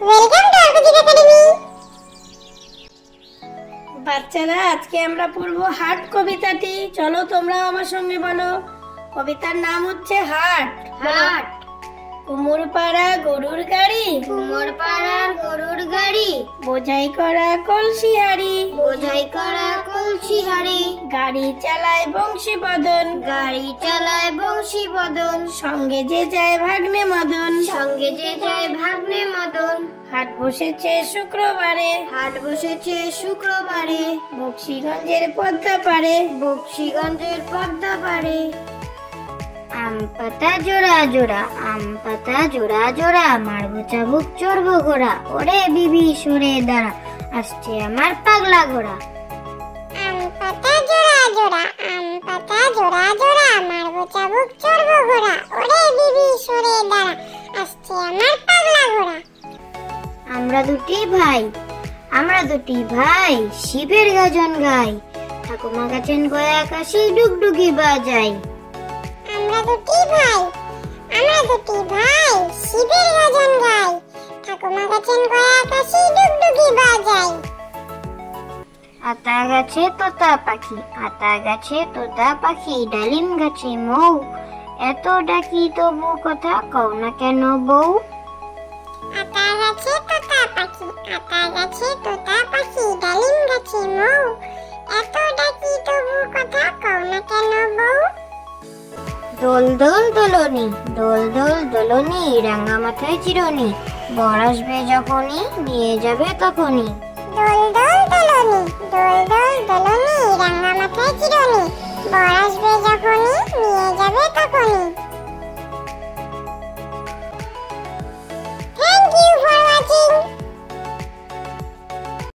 Welcome to আরকুজিক academy. বাচ্চারা, আজকে আমরা পড়বো হাট কবিতাটি। চলো তোমরাও আমার সঙ্গে বলো। কবিতার নাম হচ্ছে হাট। হাট। কুমোরপাড়া গরুর গাড়ি, কুমোরপাড়ার গরুর গাড়ি, বোঝাই করা কলসি হাড়ি, বোঝাই করা কলসি হাড়ি, গাড়ি চালায় বংশী বদন, গাড়ি চালায় বংশী বদন, সঙ্গে যে যায় ভাগ্নে মদন, সঙ্গে যে যায় ভাগ্নে মদন। হাট বসেছে শুক্রবারে, হাট বসেছে শুক্রবারে, বক্সিগঞ্জের পদ্মা পারে, বক্সিগঞ্জের পদ্মা পারে। আম পাতা জোড়া জোড়া, আম পাতা জোড়া জোড়া, মারবো চাবুক চড়বো ঘোড়া, ওরে বিবি সরে দাঁড়া, আসছে আমার পাগলা ঘোড়া। আম পাতা জোড়া জোড়া, আম পাতা জোড়া জোড়া, মারবো চাবুক চড়বো ঘোড়া, ওরে বিবি সরে দাঁড়া, আসছে আমার পাগলা ঘোড়া। আমরা দুটি ভাই, আমরা দুটি ভাই, শিবের গাজন গাই, ঠাকুমা গাছেন গয়া আকাশে ডুগডুগি বাজাই। আমরা দুটি ভাই, আমরা দুটি ভাই, শিবের গাজন গাই, ঠাকুমা গাছেন গয়া আকাশে ডুগডুগি বাজাই। আতা গাছে তোতা পাখি, আতা গাছে তোতা পাখি, ডালিম গাছে মৌ, এত ডাকি তবু কথা কও না কেন বউ। আতা গাছে তোতা পাখি, আতা গাছে তোতা পাখি, ডালিম গাছে মৌ, এত ডাকি তবু কথা কও না কেন বউ। দোল দোল দোলনি, দোল দোল দোলনি, রাঙা মাথায় চিরনি, বর আসবে যখনই নিয়ে যাবে তখনই। দোল দোল দোলনি, দোল দোল দোলনি, রাঙা মাথায় চিরনি, বর আসবে যখনই নিয়ে যাবে তখনই।